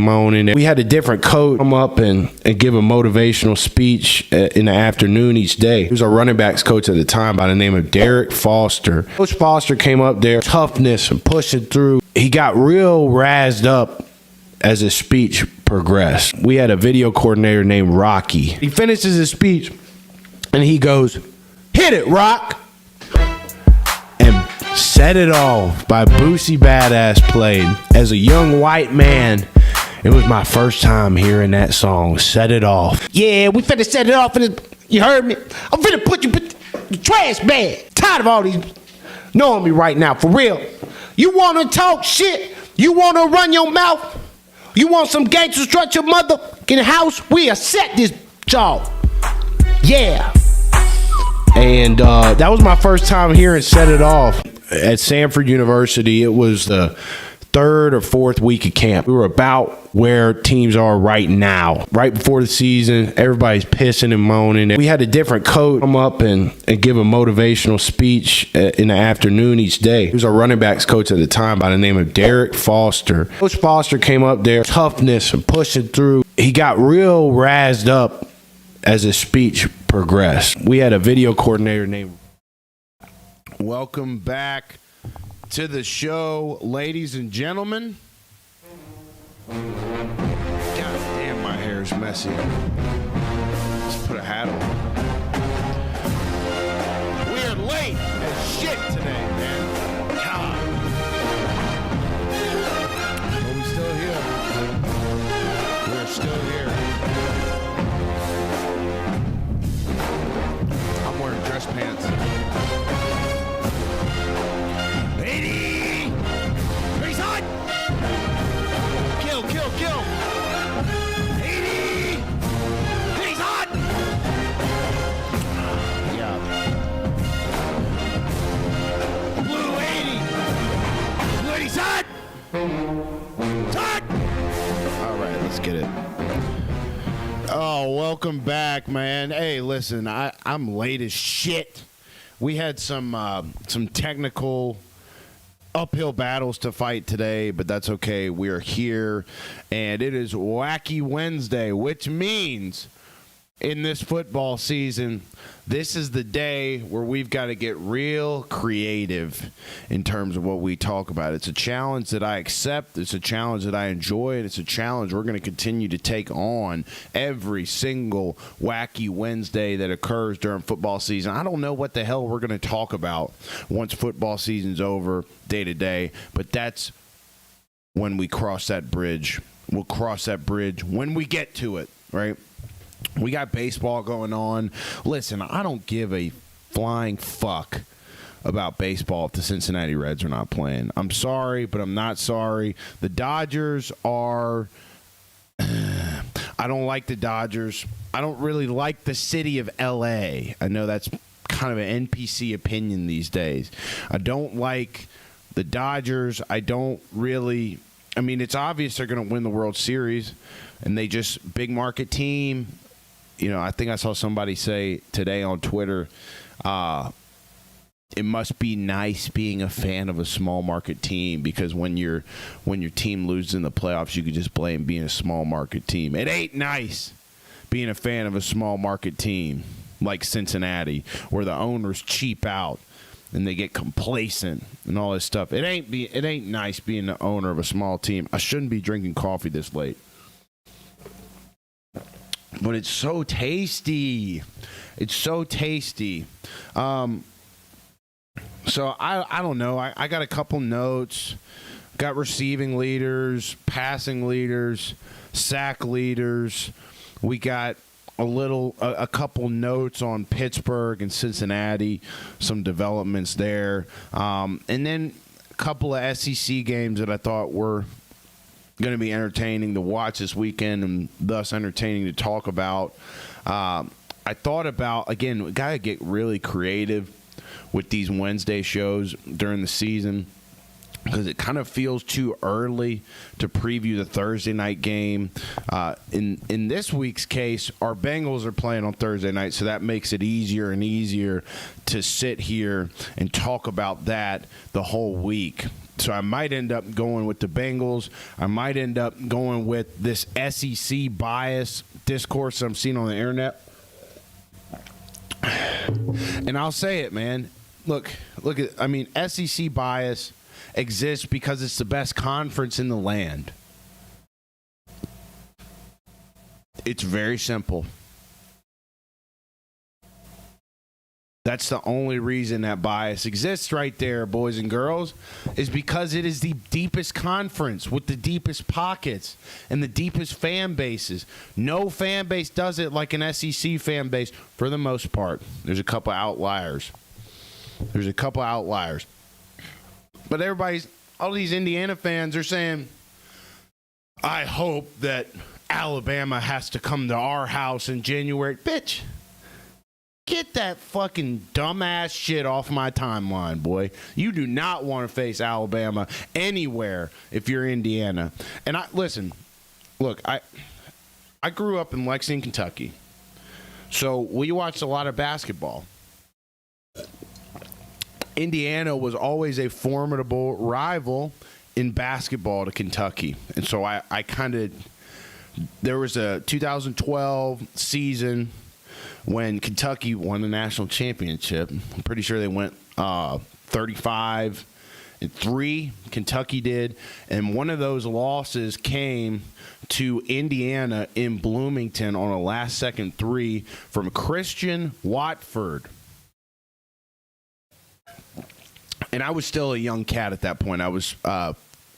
moaning. We had a different coach come up and give a motivational speech in the afternoon each day. He was our running backs coach at the time by the name of Derek Foster. Coach Foster came up there, toughness and pushing through. He got real razzed up as his speech progressed. We had a video coordinator named Rocky. He finishes his speech and he goes, "Hit it, Rock!" And Set It Off by Boosie Badass played. As a young white man, it was my first time hearing that song, Set It Off. Yeah, we finna set it off. You heard me? I'm finna put you in the trash bag. Tired of all these knowing me right now, for real. You wanna talk shit? You wanna run your mouth? You want some gangster strut your mother in the house? We are set this job. Yeah. And that was my first time hearing Set It Off at Samford University. It was the third or fourth week of camp. We were about where teams are right now. Right before the season, everybody's pissing and moaning. We had a different coach come up and give a motivational speech in the afternoon each day. He was our running backs coach at the time by the name of Derek Foster. Coach Foster came up there, toughness and pushing through. He got real razzed up as his speech progressed. We had a video coordinator named... Welcome back to the show, ladies and gentlemen. God damn, my hair is messy. Let's put a hat on. We are late as shit today, man. God. But we still here. We're still here. I'm wearing dress pants. 80! He's hot! Kill! 80! He's hot! Yeah. Blue 80! Blue 80's hot! It's hot! All right, let's get it. Oh, welcome back, man. Hey, listen, I'm late as shit. We had some technical uphill battles to fight today, but that's okay. We're here, and it is Wacky Wednesday, which means in this football season, this is the day where we've got to get real creative in terms of what we talk about. It's a challenge that I accept. It's a challenge that I enjoy, and it's a challenge we're going to continue to take on every single Wacky Wednesday that occurs during football season. I don't know what the hell we're going to talk about once football season's over day to day, but that's when we cross that bridge. We'll cross that bridge when we get to it, right? We got baseball going on. Listen, I don't give a flying fuck about baseball if the Cincinnati Reds are not playing. I'm sorry, but I'm not sorry. The Dodgers are... I don't like the Dodgers. I don't really like the city of L.A. I know that's kind of an NPC opinion these days. I don't like the Dodgers. I don't really... I mean, it's obvious they're going to win the World Series, and they just... Big market team... You know, I think I saw somebody say today on Twitter, it must be nice being a fan of a small market team because when your team loses in the playoffs, you could just blame being a small market team. It ain't nice being a fan of a small market team like Cincinnati, where the owners cheap out and they get complacent and all this stuff. It ain't nice being the owner of a small team. I shouldn't be drinking coffee this late. But it's so tasty. It's so tasty. So I don't know. I got a couple notes. Got receiving leaders, passing leaders, sack leaders. We got a couple notes on Pittsburgh and Cincinnati, some developments there. And then a couple of SEC games that I thought were going to be entertaining to watch this weekend and thus entertaining to talk about. I thought about, again, we got to get really creative with these Wednesday shows during the season because it kind of feels too early to preview the Thursday night game. In this week's case, our Bengals are playing on Thursday night, so that makes it easier and easier to sit here and talk about that the whole week. So I might end up going with the Bengals. I might end up going with this SEC bias discourse I'm seeing on the internet. And I'll say it, man. Look at, I mean, SEC bias exists because it's the best conference in the land. It's very simple. That's the only reason that bias exists right there, boys and girls, is because it is the deepest conference with the deepest pockets and the deepest fan bases. No fan base does it like an SEC fan base for the most part. There's a couple outliers. But all these Indiana fans are saying, I hope that Alabama has to come to our house in January. Bitch. Get that fucking dumbass shit off my timeline, boy. You do not want to face Alabama anywhere if you're Indiana. And I grew up in Lexington, Kentucky. So we watched a lot of basketball. Indiana was always a formidable rival in basketball to Kentucky. And so I kind of, there was a 2012 season when Kentucky won the national championship. I'm pretty sure they went 35-3. Kentucky did. And one of those losses came to Indiana in Bloomington on a last-second three from Christian Watford. And I was still a young cat at that point. I was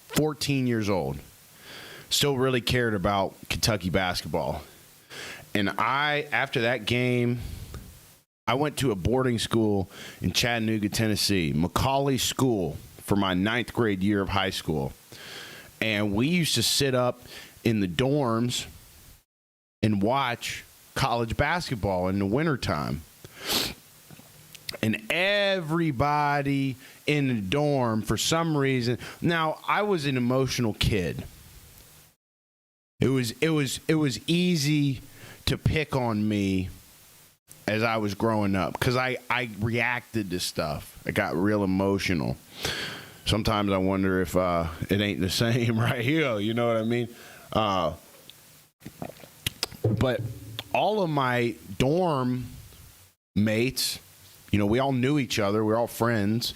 14 years old. Still really cared about Kentucky basketball. And after that game, I went to a boarding school in Chattanooga, Tennessee, Macaulay School, for my 9th grade year of high school. And we used to sit up in the dorms and watch college basketball in the wintertime. And everybody in the dorm, for some reason, now I was an emotional kid. It was easy to pick on me as I was growing up because I reacted to stuff. I got real emotional. Sometimes I wonder if it ain't the same right here. You know what I mean? But all of my dorm mates, you know, we all knew each other. We're all friends.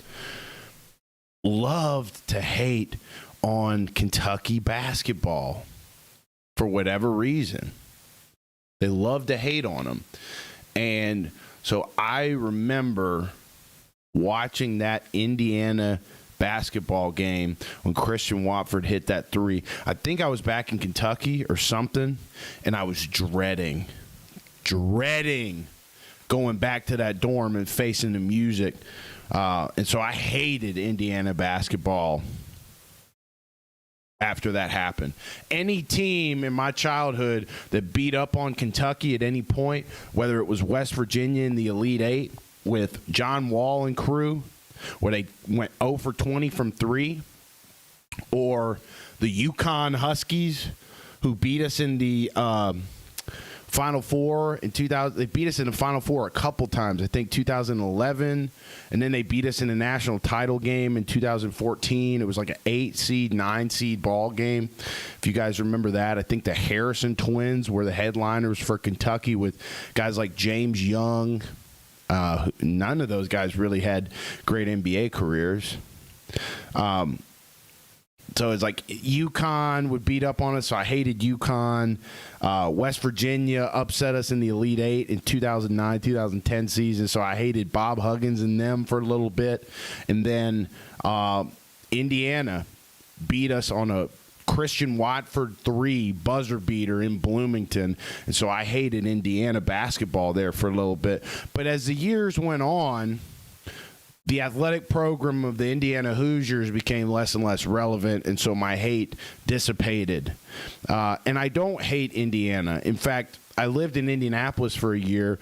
Loved to hate on Kentucky basketball for whatever reason. They love to hate on them. And so I remember watching that Indiana basketball game when Christian Watford hit that three. I think I was back in Kentucky or something, and I was dreading going back to that dorm and facing the music. And so I hated Indiana basketball after that happened. Any team in my childhood that beat up on Kentucky at any point, whether it was West Virginia in the Elite Eight with John Wall and crew, where they went 0 for 20 from 3, or the UConn Huskies, who beat us in the Final Four in 2000. They beat us in the Final Four a couple times. I think 2011, and then they beat us in the national title game in 2014. It was like an 8 seed, 9 seed ball game. If you guys remember that, I think the Harrison twins were the headliners for Kentucky with guys like James Young. None of those guys really had great NBA careers. So it's like UConn would beat up on us, so I hated UConn. West Virginia upset us in the Elite Eight in 2009, 2010 season, so I hated Bob Huggins and them for a little bit. And then Indiana beat us on a Christian Watford 3 buzzer beater in Bloomington, and so I hated Indiana basketball there for a little bit. But as the years went on, the athletic program of the Indiana Hoosiers became less and less relevant, and so my hate dissipated. And I don't hate Indiana. In fact, I lived in Indianapolis for a year.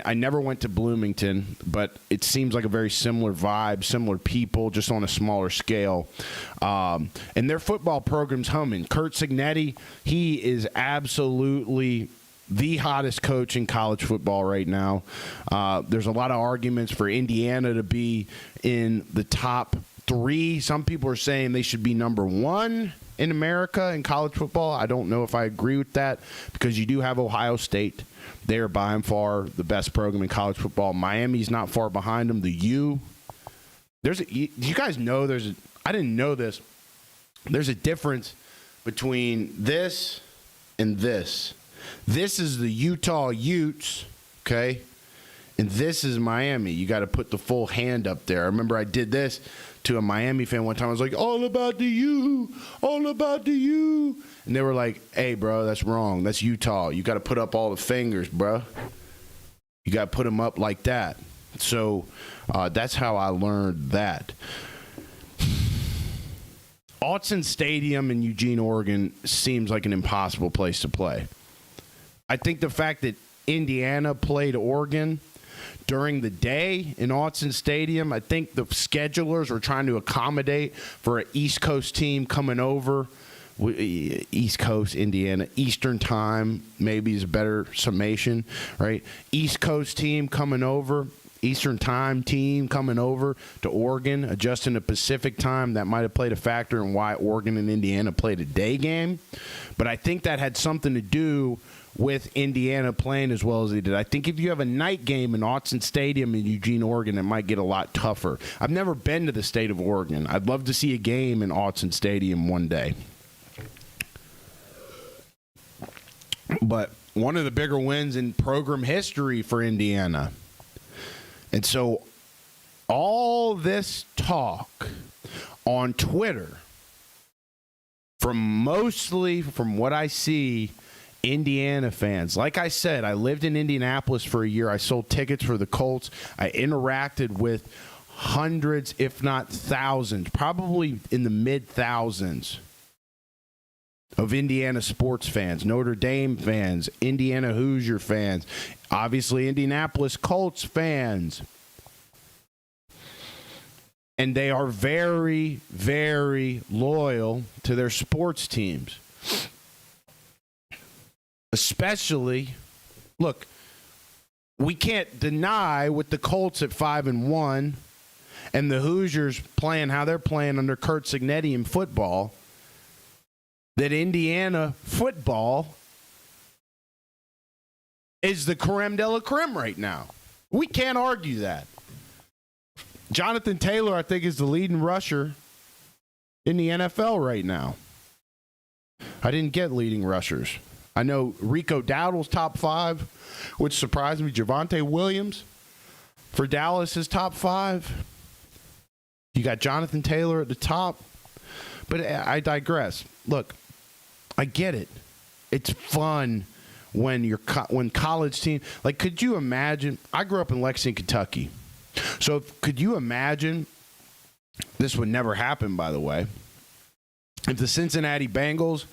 I never went to Bloomington, but it seems like a very similar vibe, similar people, just on a smaller scale. And their football program's humming. Kurt Cignetti, he is absolutely the hottest coach in college football right now. There's a lot of arguments for Indiana to be in the top 3. Some people are saying they should be number 1 in America in college football. I don't know if I agree with that because you do have Ohio State. They are by and far the best program in college football. Miami's not far behind them. The U. You guys know I didn't know this. There's a difference between this and this. This is the Utah Utes, okay? And this is Miami. You got to put the full hand up there. I remember I did this to a Miami fan one time. I was like, all about the U, all about the U. And they were like, hey, bro, that's wrong. That's Utah. You got to put up all the fingers, bro. You got to put them up like that. So that's how I learned that. Autzen Stadium in Eugene, Oregon seems like an impossible place to play. I think the fact that Indiana played Oregon during the day in Autzen Stadium, I think the schedulers were trying to accommodate for an East Coast team coming over. East Coast, Indiana, Eastern time maybe is a better summation, right? East Coast team coming over. Eastern time team coming over to Oregon, adjusting to Pacific time. That might have played a factor in why Oregon and Indiana played a day game. But I think that had something to do with Indiana playing as well as they did. I think if you have a night game in Autzen Stadium in Eugene, Oregon, it might get a lot tougher. I've never been to the state of Oregon. I'd love to see a game in Autzen Stadium one day. But one of the bigger wins in program history for Indiana. And so all this talk on Twitter from what I see, Indiana fans. Like I said, I lived in Indianapolis for a year. I sold tickets for the Colts. I interacted with hundreds, if not thousands, probably in the mid-thousands of Indiana sports fans, Notre Dame fans, Indiana Hoosier fans, obviously Indianapolis Colts fans. And they are very, very loyal to their sports teams. Especially, look, we can't deny with the Colts at 5-1 and the Hoosiers playing how they're playing under Curt Cignetti in football, that Indiana football is the creme de la creme right now. We can't argue that. Jonathan Taylor, I think, is the leading rusher in the NFL right now. I didn't get leading rushers. I know Rico Dowdle's top 5, which surprised me. Javonte Williams for Dallas is top 5. You got Jonathan Taylor at the top. But I digress. Look, I get it. It's fun when college team, like, could you imagine? I grew up in Lexington, Kentucky. So could you imagine, this would never happen, by the way, if the Cincinnati Bengals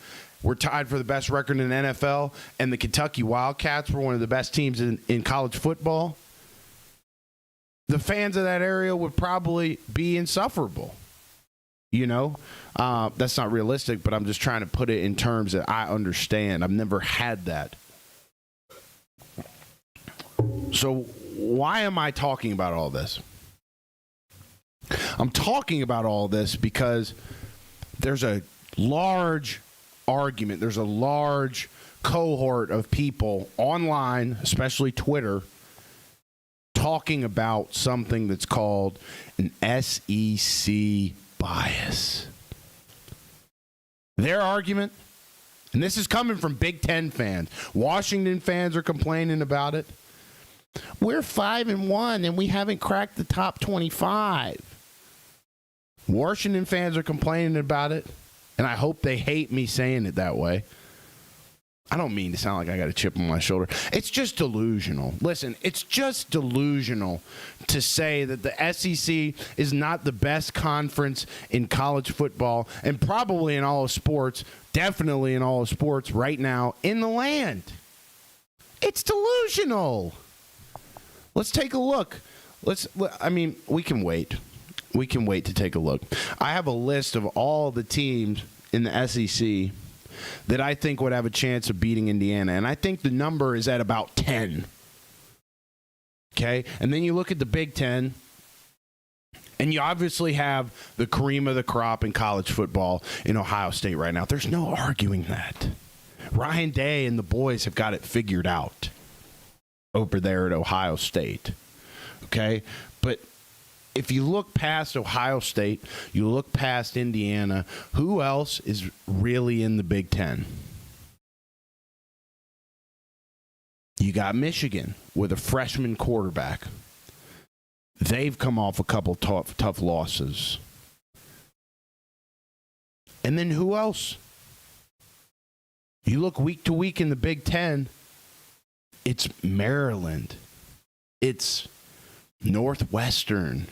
were tied for the best record in the NFL and the Kentucky Wildcats were one of the best teams in college football? The fans of that area would probably be insufferable. You know, that's not realistic, but I'm just trying to put it in terms that I understand. I've never had that. So why am I talking about all this? I'm talking about all this because there's a large argument. There's a large cohort of people online, especially Twitter, talking about something that's called an SEC bias. Their argument, and this is coming from Big Ten fans. Washington fans are complaining about it. We're 5-1 and we haven't cracked the top 25. Washington fans are complaining about it, and I hope they hate me saying it that way. I don't mean to sound like I got a chip on my shoulder. It's just delusional. Listen, it's just delusional to say that the SEC is not the best conference in college football and probably in all of sports, definitely in all of sports right now in the land. It's delusional. Let's take a look. We can wait. We can wait to take a look. I have a list of all the teams in the SEC that I think would have a chance of beating Indiana, and I think the number is at about 10. Okay? And then you look at the Big Ten, And you obviously have the cream of the crop in college football in Ohio State right now. There's no arguing that. Ryan Day and the boys have got it figured out over there at Ohio State. Okay? But if you look past Ohio State, you look past Indiana, who else is really in the Big Ten? You got Michigan with a freshman quarterback. They've come off a couple tough losses. And then who else? You look week to week in the Big Ten, it's Maryland. It's Northwestern.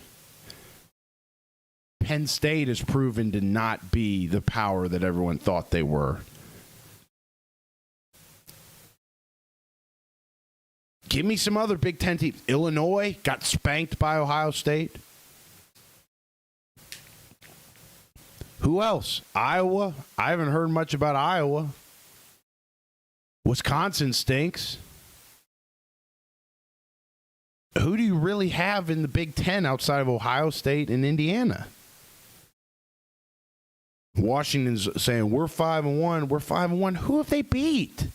Penn State has proven to not be the power that everyone thought they were. Give me some other Big Ten teams. Illinois got spanked by Ohio State. Who else? Iowa. I haven't heard much about Iowa. Wisconsin stinks. Who do you really have in the Big Ten outside of Ohio State and Indiana? Washington's saying, we're 5-1, we're 5-1. Who have they beat?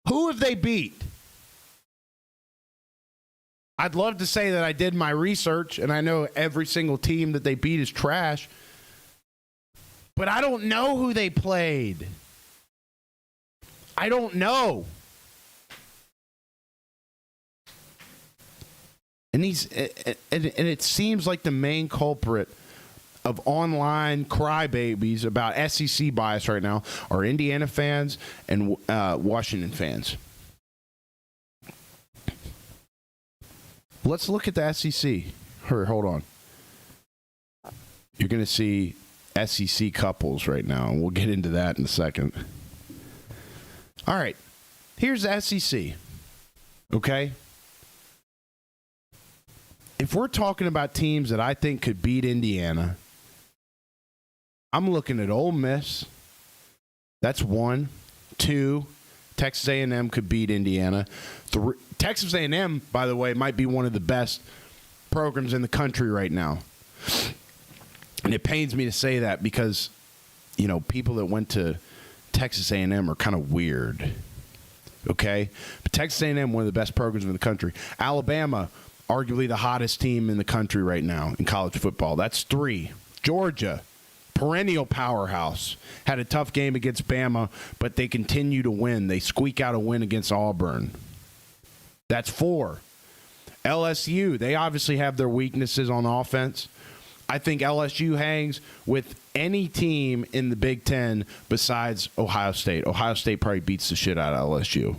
Who have they beat? I'd love to say that I did my research and I know every single team that they beat is trash, but I don't know who they played. I don't know. And it seems like the main culprit of online crybabies about SEC bias right now are Indiana fans and Washington fans. Let's look at the SEC. Hold on. You're going to see SEC couples right now, and we'll get into that in a second. All right. Here's the SEC. Okay? If we're talking about teams that I think could beat Indiana, I'm looking at Ole Miss. That's 1. 2, Texas A&M could beat Indiana. 3, Texas A&M, by the way, might be one of the best programs in the country right now. And it pains me to say that because, you know, people that went to Texas A&M are kind of weird. Okay? But Texas A&M, one of the best programs in the country. Alabama, arguably the hottest team in the country right now in college football. That's 3. Georgia, perennial powerhouse. Had a tough game against Bama, but they continue to win. They squeak out a win against Auburn. That's 4. LSU, they obviously have their weaknesses on offense. I think LSU hangs with any team in the Big Ten besides Ohio State. Ohio State probably beats the shit out of LSU.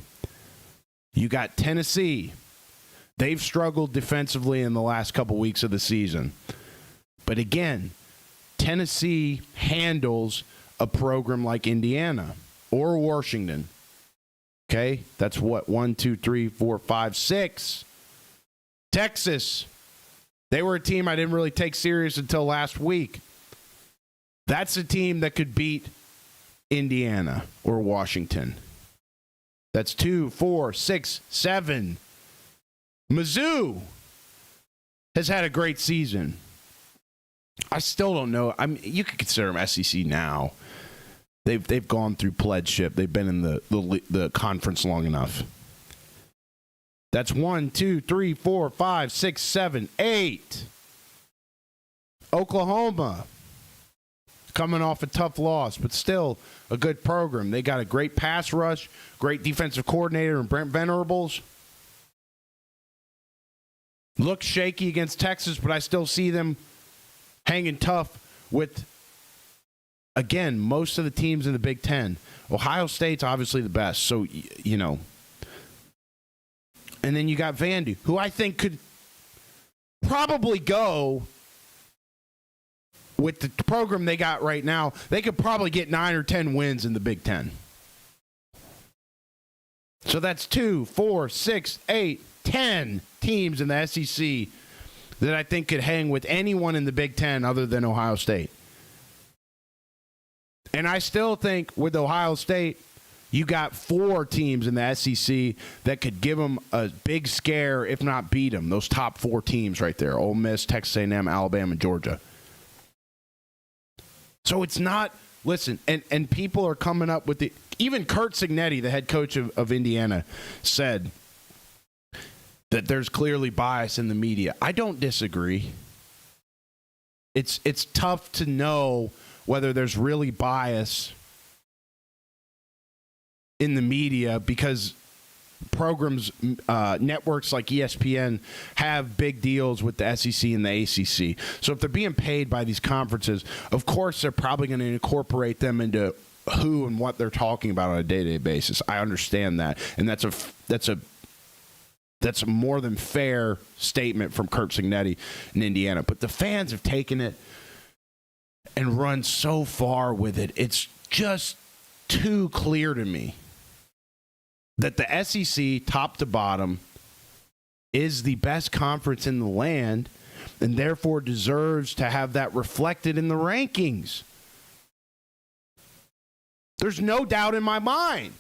You got Tennessee. They've struggled defensively in the last couple weeks of the season. But again, Tennessee handles a program like Indiana or Washington. Okay? That's what? 1, 2, 3, 4, 5, 6. Texas. They were a team I didn't really take serious until last week. That's a team that could beat Indiana or Washington. That's 2, 4, 6, 7. Mizzou has had a great season. I still don't know. I mean, you could consider them SEC now. They've gone through pledgeship. They've been in the conference long enough. That's 1, 2, 3, 4, 5, 6, 7, 8. Oklahoma, coming off a tough loss, but still a good program. They got a great pass rush, great defensive coordinator in Brent Venerables. Looks shaky against Texas, but I still see them hanging tough with, again, most of the teams in the Big Ten. Ohio State's obviously the best, so, you know. And then you got Vandy, who I think could probably go with the program they got right now. They could probably get 9 or 10 wins in the Big Ten. So that's 2, 4, 6, 8, 10 teams in the SEC that I think could hang with anyone in the Big Ten other than Ohio State. And I still think with Ohio State, You got 4 teams in the SEC that could give them a big scare, if not beat them. Those top 4 teams right there: Ole Miss, Texas A&M, Alabama, and Georgia. So it's not. Listen, and people are coming up with the. Even Curt Cignetti, the head coach of Indiana, said that there's clearly bias in the media. I don't disagree. It's tough to know whether there's really bias in the media because programs, networks like ESPN have big deals with the SEC and the ACC. So if they're being paid by these conferences, of course they're probably going to incorporate them into who and what they're talking about on a day-to-day basis. I understand that, and that's a more than fair statement from Curt Cignetti in Indiana. But the fans have taken it and run so far with it. It's just too clear to me that the SEC, top to bottom, is the best conference in the land and therefore deserves to have that reflected in the rankings. There's no doubt in my mind.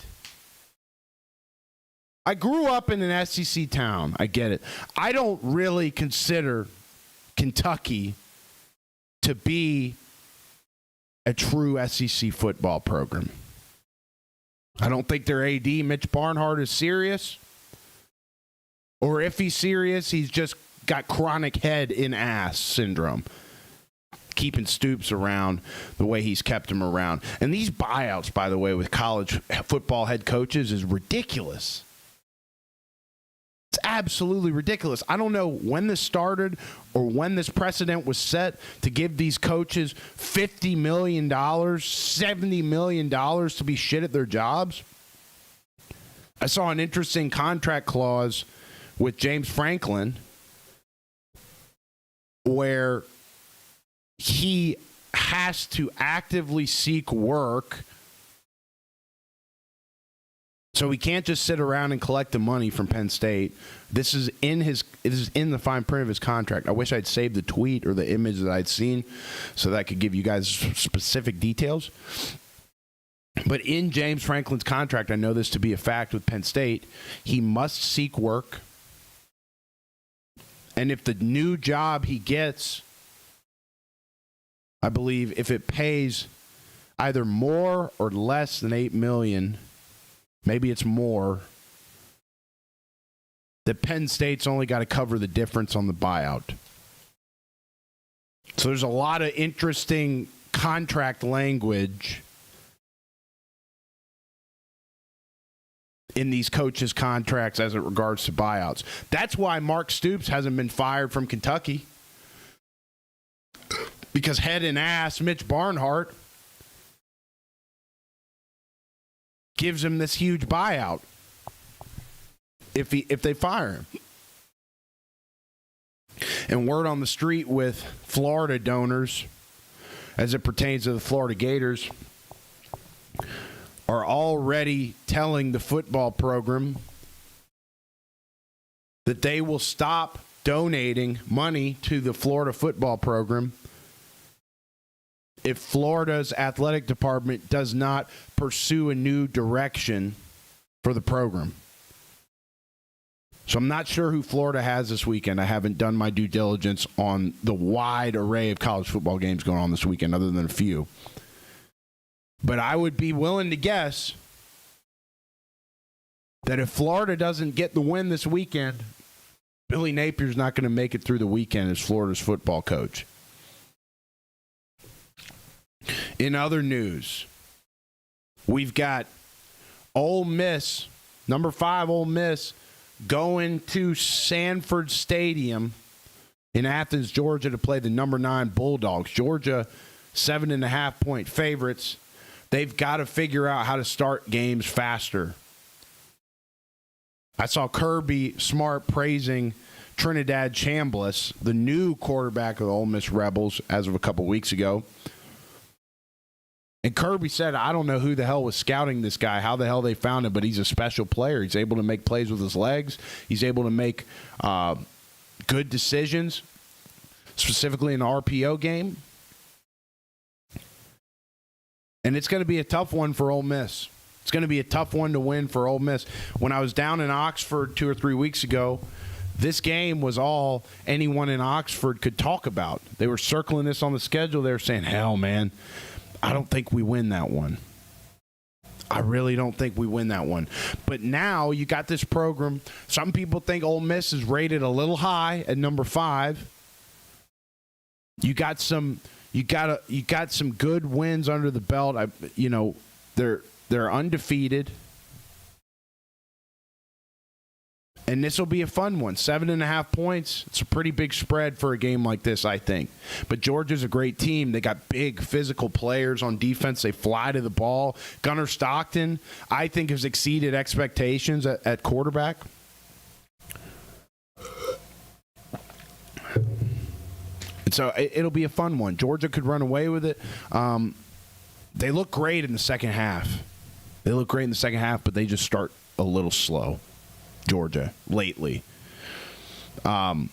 I grew up in an SEC town. I get it. I don't really consider Kentucky to be a true SEC football program. I don't think their AD, Mitch Barnhart, is serious. Or if he's serious, he's just got chronic head in ass syndrome. Keeping Stoops around the way he's kept him around. And these buyouts, by the way, with college football head coaches is ridiculous. It's absolutely ridiculous. I don't know when this started or when this precedent was set to give these coaches $50 million, $70 million to be shit at their jobs. I saw an interesting contract clause with James Franklin where he has to actively seek work. So he can't just sit around and collect the money from Penn State. It is in the fine print of his contract. I wish I'd saved the tweet or the image that I'd seen so that I could give you guys specific details. But in James Franklin's contract, I know this to be a fact with Penn State, he must seek work. And if the new job he gets, I believe if it pays either more or less than $8 million, maybe it's more, that Penn State's only got to cover the difference on the buyout. So there's a lot of interesting contract language in these coaches' contracts as it regards to buyouts. That's why Mark Stoops hasn't been fired from Kentucky. Because head and ass Mitch Barnhart gives him this huge buyout if they fire him. And word on the street with Florida donors, as it pertains to the Florida Gators, are already telling the football program that they will stop donating money to the Florida football program if Florida's athletic department does not pursue a new direction for the program. So I'm not sure who Florida has this weekend. I haven't done my due diligence on the wide array of college football games going on this weekend, other than a few. But I would be willing to guess that if Florida doesn't get the win this weekend, Billy Napier's not going to make it through the weekend as Florida's football coach. In other news, we've got Ole Miss, number 5 Ole Miss, going to Sanford Stadium in Athens, Georgia, to play the number 9 Bulldogs. Georgia, 7.5-point favorites. They've got to figure out how to start games faster. I saw Kirby Smart praising Trinidad Chambliss, the new quarterback of the Ole Miss Rebels, as of a couple weeks ago. And Kirby said, I don't know who the hell was scouting this guy, how the hell they found him, but he's a special player. He's able to make plays with his legs. He's able to make good decisions, specifically in the RPO game. And it's going to be a tough one for Ole Miss. It's going to be a tough one to win for Ole Miss. When I was down in Oxford 2 or 3 weeks ago, this game was all anyone in Oxford could talk about. They were circling this on the schedule. They were saying, hell, man, I don't think we win that one. I really don't think we win that one. But now you got this program. Some people think Ole Miss is rated a little high at number 5. You got some good wins under the belt. They're undefeated. And this will be a fun one. 7.5 points. It's a pretty big spread for a game like this, I think. But Georgia's a great team. They got big physical players on defense. They fly to the ball. Gunnar Stockton, I think, has exceeded expectations at quarterback. And so it'll be a fun one. Georgia could run away with it. They look great in the second half. But they just start a little slow. Georgia lately. So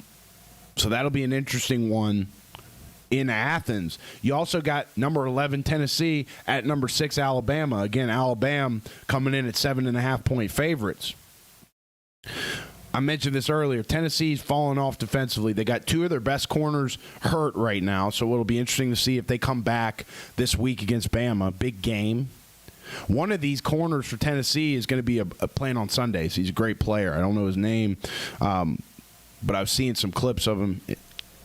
that'll be an interesting one in Athens. You also got number 11 Tennessee at number 6 Alabama. Again, Alabama coming in at 7.5-point favorites. I mentioned this earlier. Tennessee's fallen off defensively. They got 2 of their best corners hurt right now, so it'll be interesting to see if they come back this week against Bama. Big game. One of these corners for Tennessee is going to be a playing on Sundays. He's a great player. I don't know his name, but I've seen some clips of him.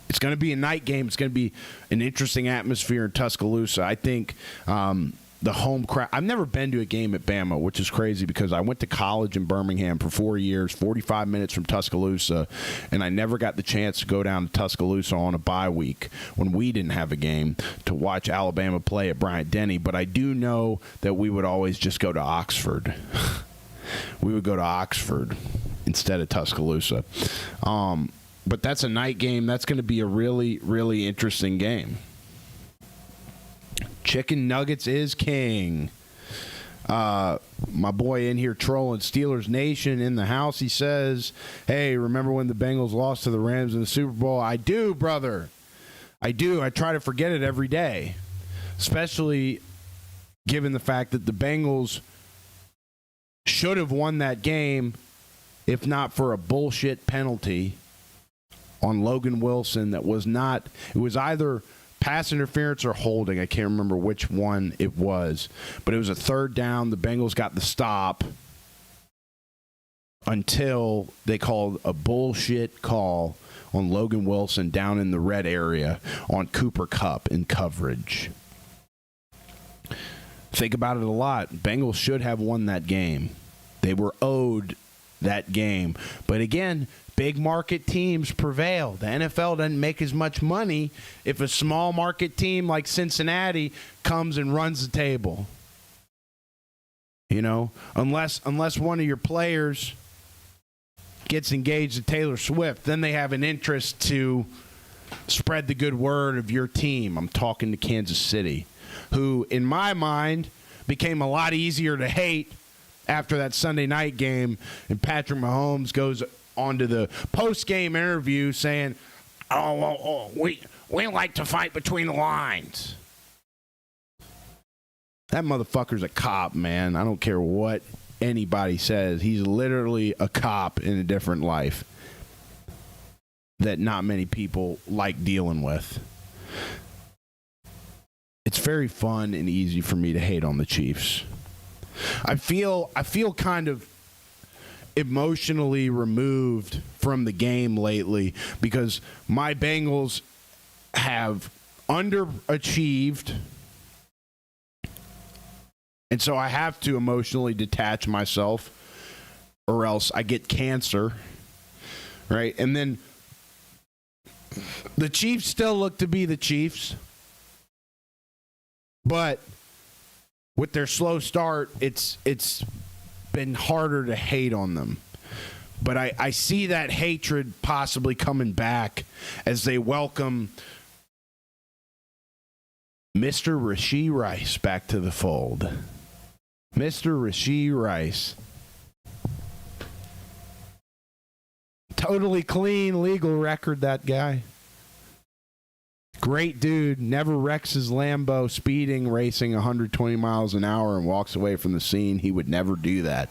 It's going to be a night game. It's going to be an interesting atmosphere in Tuscaloosa. I think the home crowd. I've never been to a game at Bama, which is crazy because I went to college in Birmingham for 4 years, 45 minutes from Tuscaloosa, and I never got the chance to go down to Tuscaloosa on a bye week when we didn't have a game to watch Alabama play at Bryant-Denny. But I do know that we would always just go to Oxford. We would go to Oxford instead of Tuscaloosa. But that's a night game. That's going to be a really, really interesting game. Chicken Nuggets is king. My boy in here trolling Steelers Nation in the house. He says, hey, remember when the Bengals lost to the Rams in the Super Bowl? I do, brother. I do. I try to forget it every day, especially given the fact that the Bengals should have won that game if not for a bullshit penalty on Logan Wilson that was not – it was either – pass interference or holding. I can't remember which one it was. But it was a third down. The Bengals got the stop until they called a bullshit call on Logan Wilson down in the red area on Cooper Kupp in coverage. Think about it a lot. Bengals should have won that game. They were owed that game. But again, big market teams prevail. The NFL doesn't make as much money if a small market team like Cincinnati comes and runs the table. You know, unless one of your players gets engaged to Taylor Swift, then they have an interest to spread the good word of your team. I'm talking to Kansas City, who, in my mind, became a lot easier to hate after that Sunday night game, and Patrick Mahomes goes onto the post-game interview saying, we like to fight between the lines. That motherfucker's a cop, man. I don't care what anybody says. He's literally a cop in a different life that not many people like dealing with. It's very fun and easy for me to hate on the Chiefs. I feel kind of emotionally removed from the game lately because my Bengals have underachieved, and so I have to emotionally detach myself or else I get cancer, right? And then the Chiefs still look to be the Chiefs, but with their slow start, it's been harder to hate on them. But I see that hatred possibly coming back as they welcome Mr. Rashee Rice back to the fold. Mr. Rashee Rice. Totally clean legal record, that guy. Great dude, never wrecks his Lambo speeding, racing 120 miles an hour and walks away from the scene. He would never do that.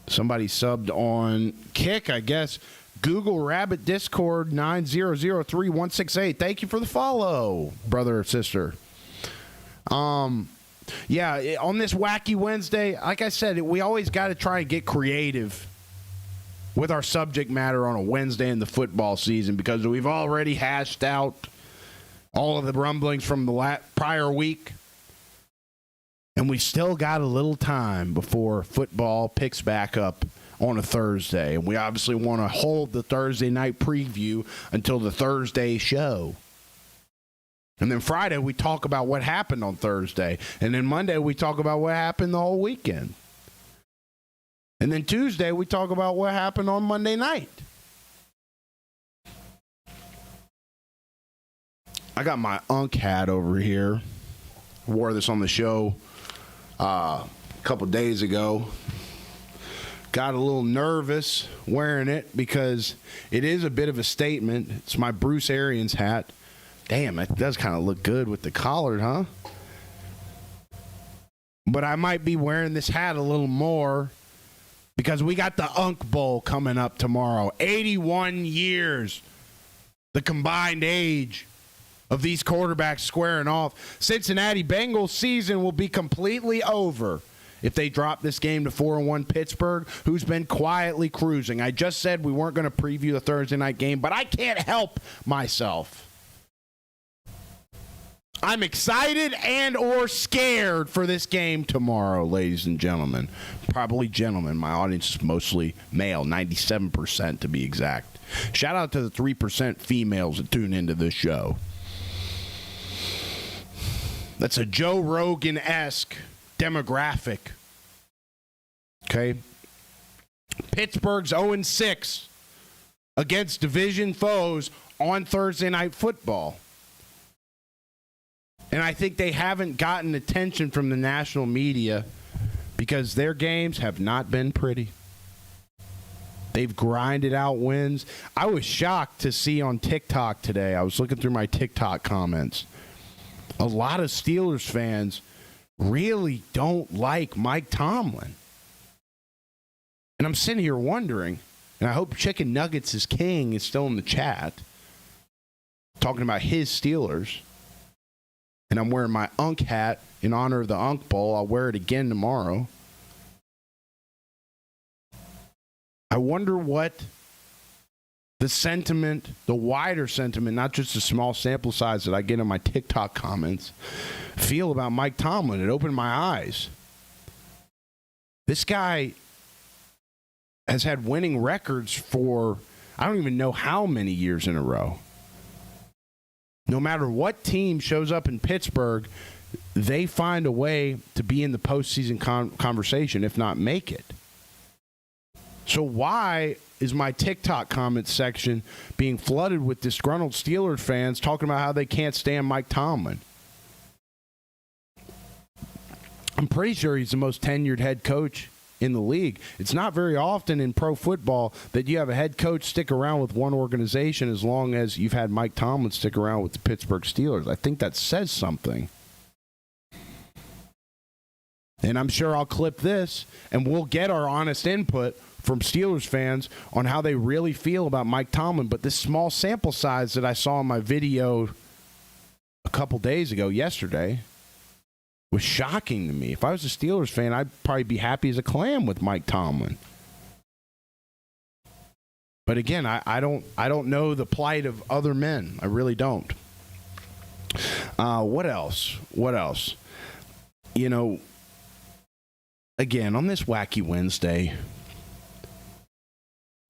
Somebody subbed on Kick, I guess. Google Rabbit Discord 9003168. Thank you for the follow, brother or sister. Yeah, on this Wacky Wednesday, like I said, we always got to try and get creative with our subject matter on a Wednesday in the football season because we've already hashed out all of the rumblings from the prior week. And we still got a little time before football picks back up on a Thursday. And we obviously want to hold the Thursday night preview until the Thursday show. And then Friday, we talk about what happened on Thursday. And then Monday, we talk about what happened the whole weekend. And then Tuesday, we talk about what happened on Monday night. I got my Unk hat over here. Wore this on the show a couple days ago. Got a little nervous wearing it because it is a bit of a statement. It's my Bruce Arians hat. Damn, it does kind of look good with the collar, huh? But I might be wearing this hat a little more because we got the Unk Bowl coming up tomorrow. 81 years, the combined age of these quarterbacks squaring off. Cincinnati Bengals season will be completely over if they drop this game to 4-1 Pittsburgh, who's been quietly cruising. I just said we weren't going to preview the Thursday night game, but I can't help myself. I'm excited and or scared for this game tomorrow, ladies and gentlemen. Probably gentlemen. My audience is mostly male, 97% to be exact. Shout out to the 3% females that tune into this show. That's a Joe Rogan-esque demographic. Okay? Pittsburgh's 0-6 against division foes on Thursday Night Football. And I think they haven't gotten attention from the national media because their games have not been pretty. They've grinded out wins. I was shocked to see on TikTok today, I was looking through my TikTok comments, a lot of Steelers fans really don't like Mike Tomlin. And I'm sitting here wondering, and I hope Chicken Nuggets is King is still in the chat, talking about his Steelers. And I'm wearing my Unk hat in honor of the Unk Bowl. I'll wear it again tomorrow. I wonder what the sentiment, the wider sentiment, not just the small sample size that I get in my TikTok comments, feel about Mike Tomlin. It opened my eyes. This guy has had winning records for I don't even know how many years in a row. No matter what team shows up in Pittsburgh, they find a way to be in the postseason conversation, if not make it. So why is my TikTok comment section being flooded with disgruntled Steelers fans talking about how they can't stand Mike Tomlin? I'm pretty sure he's the most tenured head coach in the league. It's not very often in pro football that you have a head coach stick around with one organization as long as you've had Mike Tomlin stick around with the Pittsburgh Steelers. I think that says something. And I'm sure I'll clip this and we'll get our honest input from Steelers fans on how they really feel about Mike Tomlin. But this small sample size that I saw in my video a couple days ago, yesterday, was shocking to me. If I was a Steelers fan, I'd probably be happy as a clam with Mike Tomlin. But again, I don't know the plight of other men. I really don't. What else? You know, again, on this Wacky Wednesday,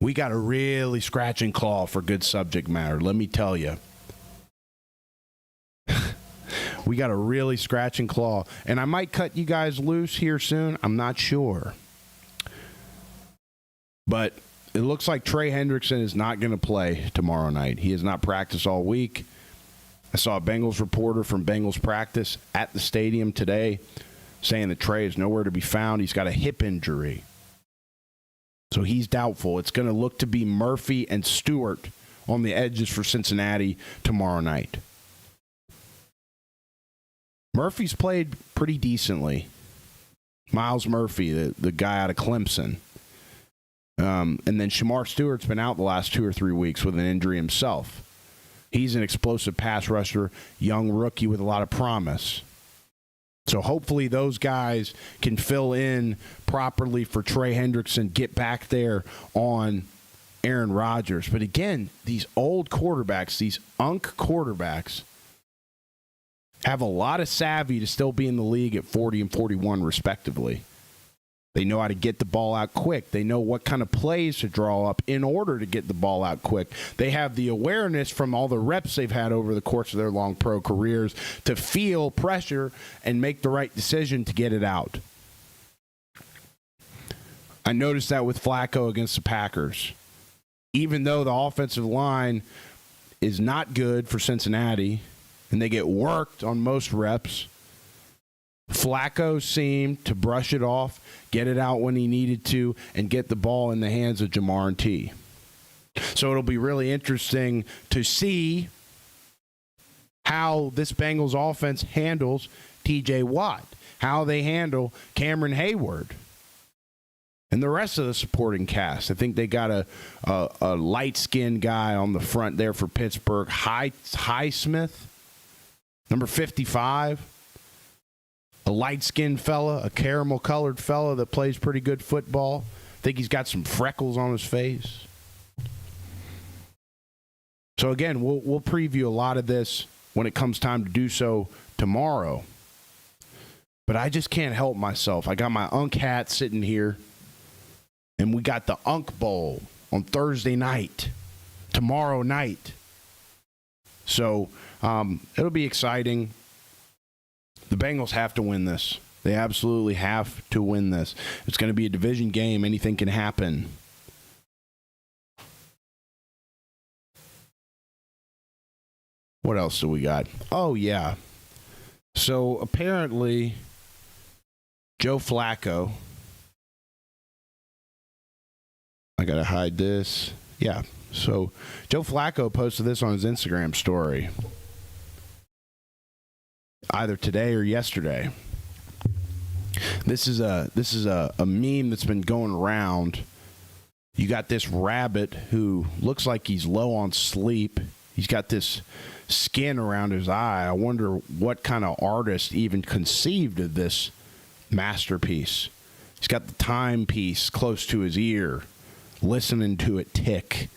we got to really scratch and claw for good subject matter. Let me tell you. We got to really scratch and claw. And I might cut you guys loose here soon. I'm not sure. But it looks like Trey Hendrickson is not going to play tomorrow night. He has not practiced all week. I saw a Bengals reporter from Bengals practice at the stadium today saying that Trey is nowhere to be found. He's got a hip injury. So he's doubtful. It's going to look to be Murphy and Stewart on the edges for Cincinnati tomorrow night. Murphy's played pretty decently. Miles Murphy, the guy out of Clemson. And then Shamar Stewart's been out the last 2 or 3 weeks with an injury himself. He's an explosive pass rusher, young rookie with a lot of promise. So hopefully those guys can fill in properly for Trey Hendrickson, get back there on Aaron Rodgers. But again, these old quarterbacks, these quarterbacks, have a lot of savvy to still be in the league at 40 and 41 respectively. They know how to get the ball out quick. They know what kind of plays to draw up in order to get the ball out quick. They have the awareness from all the reps they've had over the course of their long pro careers to feel pressure and make the right decision to get it out. I noticed that with Flacco against the Packers. Even though the offensive line is not good for Cincinnati and they get worked on most reps, Flacco seemed to brush it off, get it out when he needed to, and get the ball in the hands of Jamar and T. So it'll be really interesting to see how this Bengals offense handles T.J. Watt, how they handle Cameron Hayward, and the rest of the supporting cast. I think they got a light-skinned guy on the front there for Pittsburgh, Highsmith, number 55. A light-skinned fella, a caramel-colored fella that plays pretty good football. I think he's got some freckles on his face. So, again, we'll preview a lot of this when it comes time to do so tomorrow. But I just can't help myself. I got my Unk hat sitting here, and we got the Unk Bowl on Thursday night, tomorrow night. So, it'll be exciting. The Bengals have to win this. They absolutely have to win this. It's going to be a division game. Anything can happen. What else do we got? Oh, yeah. So, apparently, Joe Flacco. I got to hide this. Yeah. So, Joe Flacco posted this on his Instagram story either today or yesterday. This is a meme that's been going around. You got this rabbit who looks like he's low on sleep. He's got this skin around his eye. I wonder what kind of artist even conceived of this masterpiece. He's got the timepiece close to his ear, listening to it tick.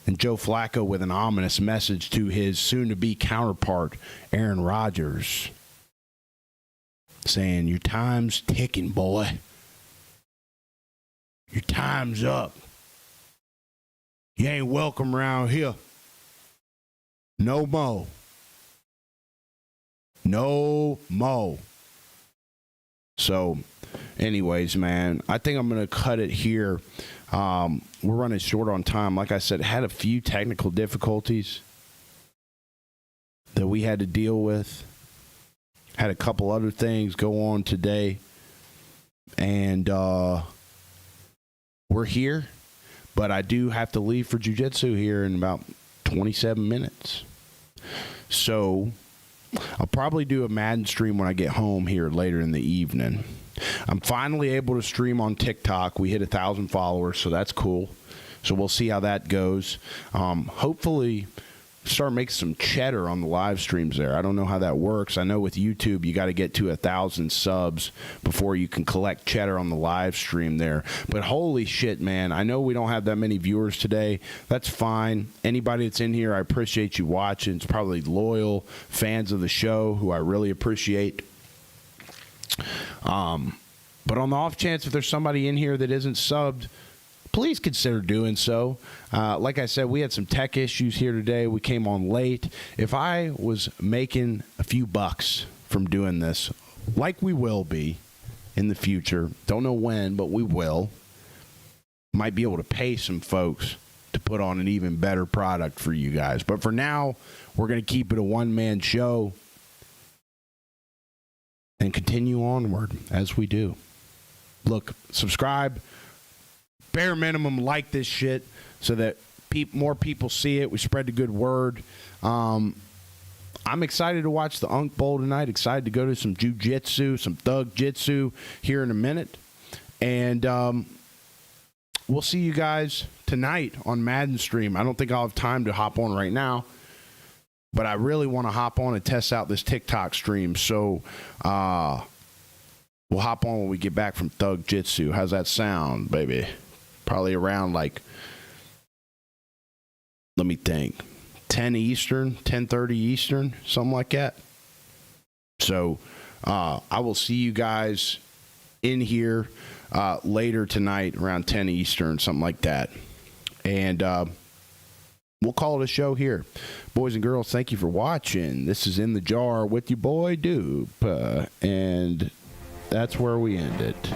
And Joe Flacco with an ominous message to his soon-to-be counterpart, Aaron Rodgers, saying, your time's ticking, boy. Your time's up. You ain't welcome around here. No more. No more. So, anyways, man, I think I'm going to cut it here. We're running short on time. Like I said, had a few technical difficulties that we had to deal with. Had a couple other things go on today. And we're here. But I do have to leave for jiu-jitsu here in about 27 minutes. So I'll probably do a Madden stream when I get home here later in the evening. I'm finally able to stream on TikTok. We hit 1,000 followers, so that's cool. So we'll see how that goes. Hopefully start making some cheddar on the live streams there. I don't know how that works. I know with YouTube you got to get to 1,000 subs before you can collect cheddar on the live stream there. But holy shit, man. I know we don't have that many viewers today. That's fine. Anybody that's in here, I appreciate you watching. It's probably loyal fans of the show who I really appreciate. But on the off chance if there's somebody in here that isn't subbed, please consider doing so. Like I said, we had some tech issues here today. We came on late. If I was making a few bucks from doing this, like we will be in the future, don't know when, but we will, might be able to pay some folks to put on an even better product for you guys. But for now, we're going to keep it a one-man show and continue onward as we do. Look, subscribe. Bare minimum, like this shit so that more people see it. We spread the good word. I'm excited to watch the Unk Bowl tonight. Excited to go to some jiu-jitsu, some thug jitsu here in a minute. And we'll see you guys tonight on Madden Stream. I don't think I'll have time to hop on right now, but I really want to hop on and test out this TikTok stream. So we'll hop on when we get back from Thug Jitsu. How's that sound, baby? Probably around like, let me think, 10 Eastern, 10:30 Eastern, something like that. So I will see you guys in here later tonight around 10 Eastern, something like that. And we'll call it a show here. Boys and girls, thank you for watching. This is In the Jar with your boy Dupe. And that's where we end it.